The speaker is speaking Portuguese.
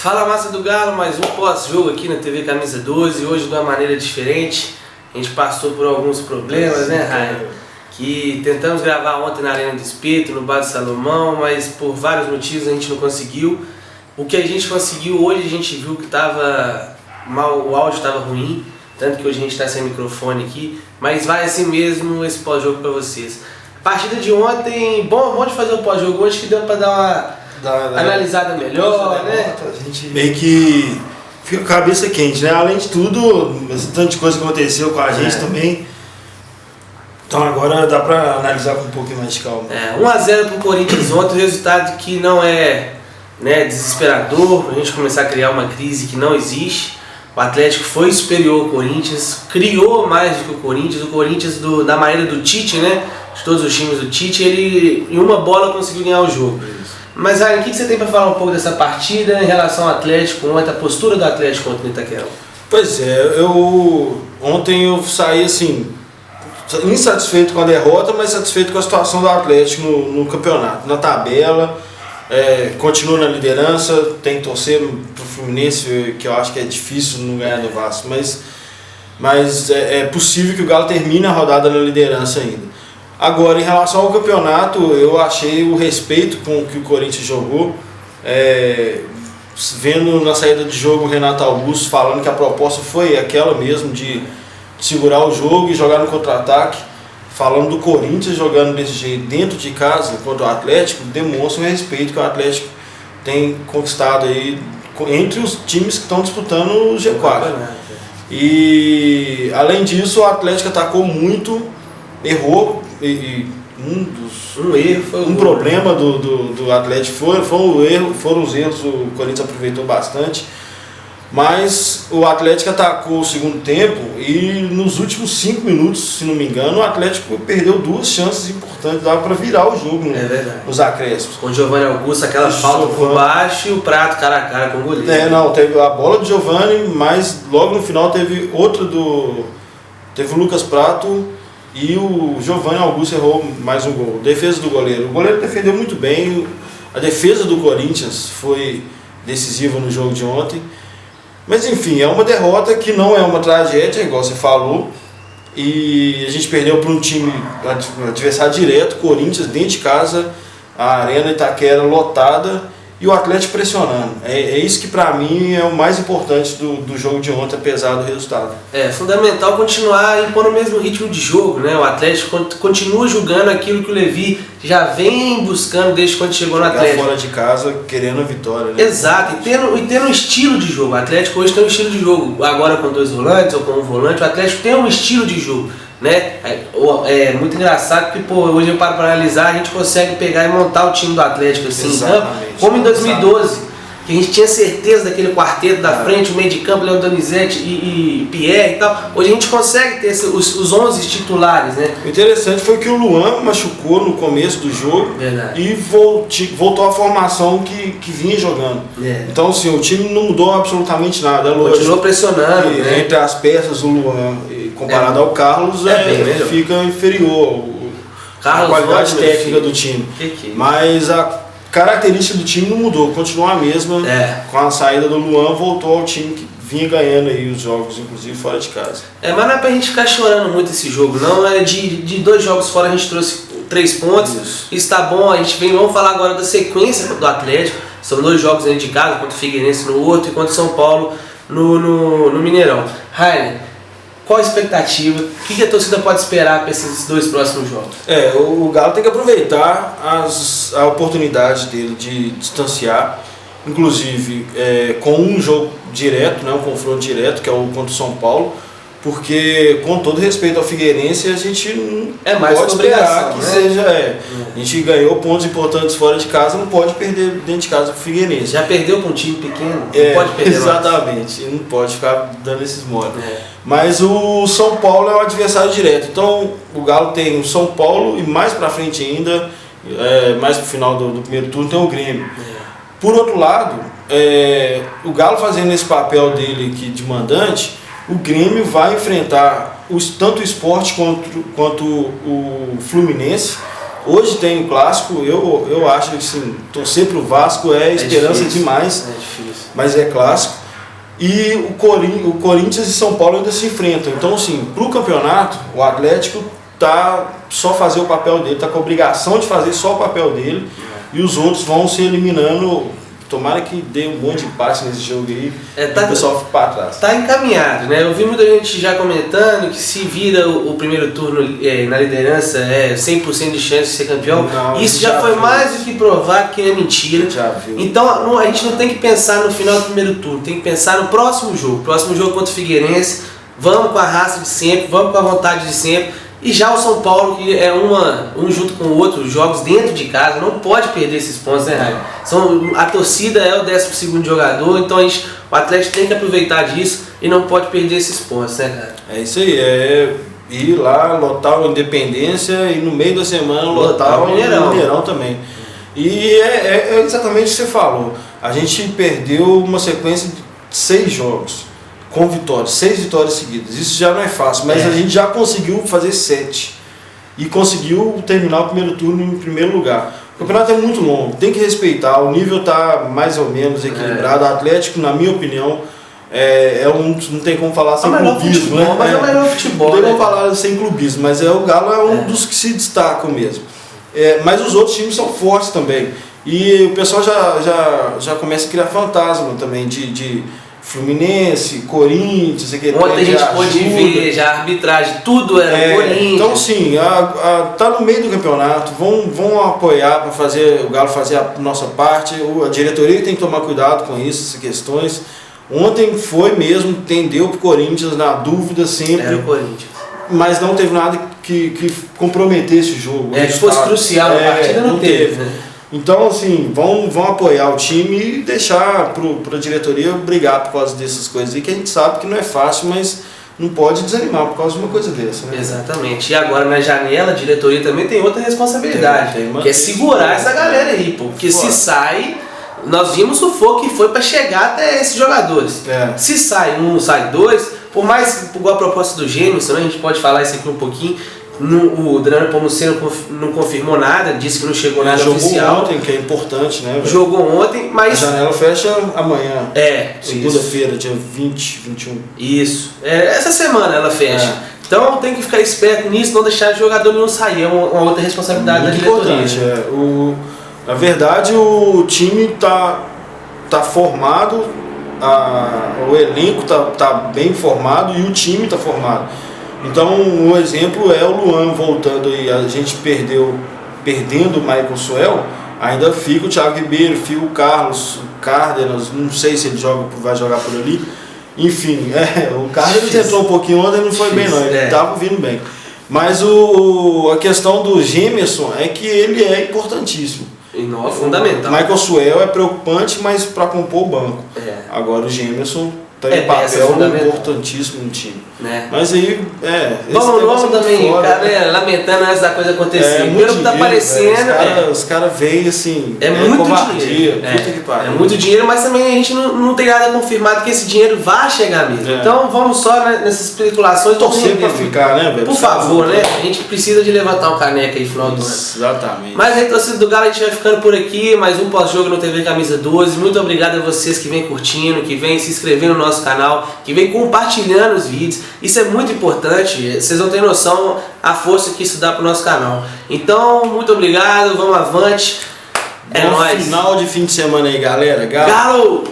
Fala, massa do Galo, mais um pós-jogo aqui na TV Camisa 12, hoje de uma maneira diferente. A gente passou por alguns problemas, né, Raia? Que tentamos gravar ontem na Arena do Espeto, no Bar do Salomão, mas por vários motivos a gente não conseguiu. O que a gente conseguiu hoje, a gente viu que estava mal, o áudio estava ruim, tanto que hoje a gente está sem microfone aqui, mas vai assim mesmo esse pós-jogo para vocês. A partida de ontem, bom de fazer o pós-jogo hoje, que deu para dar uma analisada melhor, né? A gente meio que fica com a cabeça quente, né? Além de tudo, tanta de coisa que aconteceu com a gente também. Então agora dá pra analisar com um pouquinho mais de calma. 1-0 pro Corinthians ontem, resultado que não é, né, desesperador, pra gente começar a criar uma crise que não existe. O Atlético foi superior ao Corinthians, criou mais do que o Corinthians da maneira do Tite, né? De todos os times do Tite, ele em uma bola conseguiu ganhar o jogo. Mas Ryan, o que você tem para falar um pouco dessa partida em relação ao Atlético, a postura do Atlético contra o Itaquera? Pois é, ontem eu saí assim, insatisfeito com a derrota, mas satisfeito com a situação do Atlético no campeonato, na tabela. Continua na liderança, tem que torcer pro Fluminense, que eu acho que é difícil não ganhar do Vasco, mas é possível que o Galo termine a rodada na liderança ainda. Agora, em relação ao campeonato, eu achei o respeito com que o Corinthians jogou, vendo na saída de jogo o Renato Augusto falando que a proposta foi aquela mesmo, de segurar o jogo e jogar no contra-ataque, falando do Corinthians jogando desse jeito dentro de casa contra o Atlético, demonstra o respeito que o Atlético tem conquistado aí entre os times que estão disputando o G4. E, além disso, o Atlético atacou muito, errou. Um problema do Atlético foram os erros, o Corinthians aproveitou bastante, mas o Atlético atacou o segundo tempo e nos últimos 5 minutos, se não me engano, o Atlético perdeu 2 chances importantes, dava para virar o jogo nos acréscimos. Com o Giovanni Augusto, aquela falta por baixo e o Prato cara a cara com o goleiro. Teve a bola do Giovanni, mas logo no final teve outra teve o Lucas Prato. E o Giovanni Augusto errou mais um gol. Defesa do goleiro. O goleiro defendeu muito bem. A defesa do Corinthians foi decisiva no jogo de ontem. Mas enfim, é uma derrota que não é uma tragédia, igual você falou. E a gente perdeu para um time adversário direto, Corinthians, dentro de casa, a Arena Itaquera lotada e o Atlético pressionando. É isso que pra mim é o mais importante do jogo de ontem, apesar do resultado. É fundamental continuar impondo o mesmo ritmo de jogo, né? O Atlético continua jogando aquilo que o Levi já vem buscando desde quando chegou no Atlético. Fora de casa, querendo a vitória, né? Exato, e tendo um estilo de jogo. O Atlético hoje tem um estilo de jogo, agora com 2 volantes ou com um volante, o Atlético tem um estilo de jogo, né? É muito engraçado porque hoje eu paro para analisar, a gente consegue pegar e montar o time do Atlético assim, como em 2012, que a gente tinha certeza daquele quarteto da frente, o meio de campo, Leandro Donizete e Pierre e tal. Hoje a gente consegue ter os 11 titulares, né? O interessante foi que o Luan machucou no começo do jogo. Verdade. E voltou à formação que vinha jogando. Então assim, o time não mudou absolutamente nada. Continuou pressionando, né? Entre as peças, o Luan, comparado ao Carlos, fica inferior a qualidade técnica do time. Mas a característica do time não mudou, continua a mesma. Com a saída do Luan, voltou ao time que vinha ganhando aí os jogos, inclusive fora de casa. Mas não é pra gente ficar chorando muito esse jogo, não. De 2 jogos fora a gente trouxe 3 pontos. Isso tá bom, vamos falar agora da sequência do Atlético. São 2 jogos dentro de casa, contra o Figueirense no outro e contra o São Paulo no Mineirão. Rainer, qual a expectativa? O que a torcida pode esperar para esses 2 próximos jogos? O Galo tem que aproveitar a oportunidade dele de distanciar, inclusive com um jogo direto, né, um confronto direto, que é o contra o São Paulo, porque com todo respeito ao Figueirense, a gente não pode esperar que seja. A gente ganhou pontos importantes fora de casa, não pode perder dentro de casa pro Figueirense. Já perdeu para um time pequeno? Não pode perder. Exatamente, não pode ficar dando esses moles. Mas o São Paulo é o adversário direto. Então o Galo tem o São Paulo e mais pra frente ainda, mais pro final do primeiro turno, tem o Grêmio. Por outro lado, o Galo fazendo esse papel dele aqui de mandante, o Grêmio vai enfrentar tanto o Sport quanto o Fluminense Hoje tem o clássico, eu acho que assim, torcer pro Vasco é esperança difícil, demais, é difícil. mas é clássico. E o Corinthians e São Paulo ainda se enfrentam. Então, assim, pro campeonato, o Atlético tá só fazer o papel dele, tá com a obrigação de fazer só o papel dele, e os outros vão se eliminando. Tomara que dê um monte de empate nesse jogo aí, e o pessoal fique para trás. Tá encaminhado, né? Eu vi muita gente já comentando que se vira o primeiro turno na liderança, 100% de chance de ser campeão. Não, isso já foi mais do que provado que é mentira. Já viu. Então a gente não tem que pensar no final do primeiro turno, tem que pensar no próximo jogo. Próximo jogo contra o Figueirense, vamos com a raça de sempre, vamos com a vontade de sempre. E já o São Paulo, que é um junto com o outro, jogos dentro de casa, não pode perder esses pontos, né, Raio? A torcida é o 12º jogador, então o Atlético tem que aproveitar disso e não pode perder esses pontos, né, cara? É isso aí, é ir lá, lotar o Independência e no meio da semana lotar o Mineirão também. E é exatamente o que você falou. A gente perdeu uma sequência de 6 jogos. Com vitórias, 6 vitórias seguidas. Isso já não é fácil, mas a gente já conseguiu fazer 7. E conseguiu terminar o primeiro turno em primeiro lugar. O campeonato é muito longo, tem que respeitar, o nível está mais ou menos equilibrado. O Atlético, na minha opinião, não tem como falar sem clubismo, né? Mas é o melhor futebol. Não tem como falar sem clubismo, mas o Galo é um dos que se destacam mesmo. Mas os outros times são fortes também. E o pessoal já começa a criar fantasma também de Fluminense, Corinthians, ontem a gente pôde ver já a arbitragem, tudo era Corinthians. Então sim, tá no meio do campeonato, vão apoiar para fazer o Galo fazer a nossa parte, a diretoria tem que tomar cuidado com isso, essas questões. Ontem foi mesmo, entendeu pro Corinthians, na dúvida sempre. Era o Corinthians. Mas não teve nada que comprometesse o jogo. Que fosse crucial na partida, não teve, né? Então, assim, vão apoiar o time e deixar para a diretoria brigar por causa dessas coisas aí, que a gente sabe que não é fácil, mas não pode desanimar por causa de uma coisa dessa, né? Exatamente. E agora na janela, a diretoria também tem outra responsabilidade, que é segurar essa galera aí, pô. Porque se sai, nós vimos o fogo que foi para chegar até esses jogadores. Se sai um, sai dois, por mais igual a proposta do Gêmeos, né, a gente pode falar isso aqui um pouquinho. O Adriano Nepomuceno não confirmou nada, disse que não chegou nada oficial. Jogou ontem, que é importante, né? Jogou ontem, mas... A janela fecha amanhã. Segunda-feira, dia 20, 21. Isso. Essa semana ela fecha. Então tem que ficar esperto nisso, não deixar o jogador nenhum sair. É uma outra responsabilidade da diretoria. Importante. Na verdade, o time tá formado, o elenco tá bem formado e o time tá formado. Então, um exemplo é o Luan voltando aí, a gente perdendo o Michael Suel, ainda fica o Thiago Ribeiro, fica o Carlos, o Cárdenas, não sei se ele vai jogar por ali. Enfim, o Cárdenas entrou um pouquinho ontem, não foi bem não, ele estava vindo bem. Mas a questão do Gemerson é que ele é importantíssimo. É fundamental. O Michael Suel é preocupante, mas para compor o banco. Agora o Gemerson tem um papel importantíssimo no time. Mas aí, vamos também, cara, lamentando antes da coisa acontecer. Pelo que tá aparecendo. Os caras veem assim. É muito dinheiro. É muito dinheiro, mas também a gente não tem nada confirmado que esse dinheiro vai chegar mesmo. Então vamos só nessas especulações. Torcer pra ficar, né, velho? Por favor, né? A gente precisa de levantar um caneca aí no final do ano. Exatamente. Mas aí, torcida do Galo, a gente vai ficando por aqui. Mais um pós-jogo no TV Camisa 12. Muito obrigado a vocês que vêm curtindo, que vêm se inscrevendo no nosso canal, que vêm compartilhando os vídeos. Isso é muito importante, vocês não têm noção a força que isso dá pro nosso canal. Então, muito obrigado, vamos avante. É nóis. Final de fim de semana aí, galera. Galo!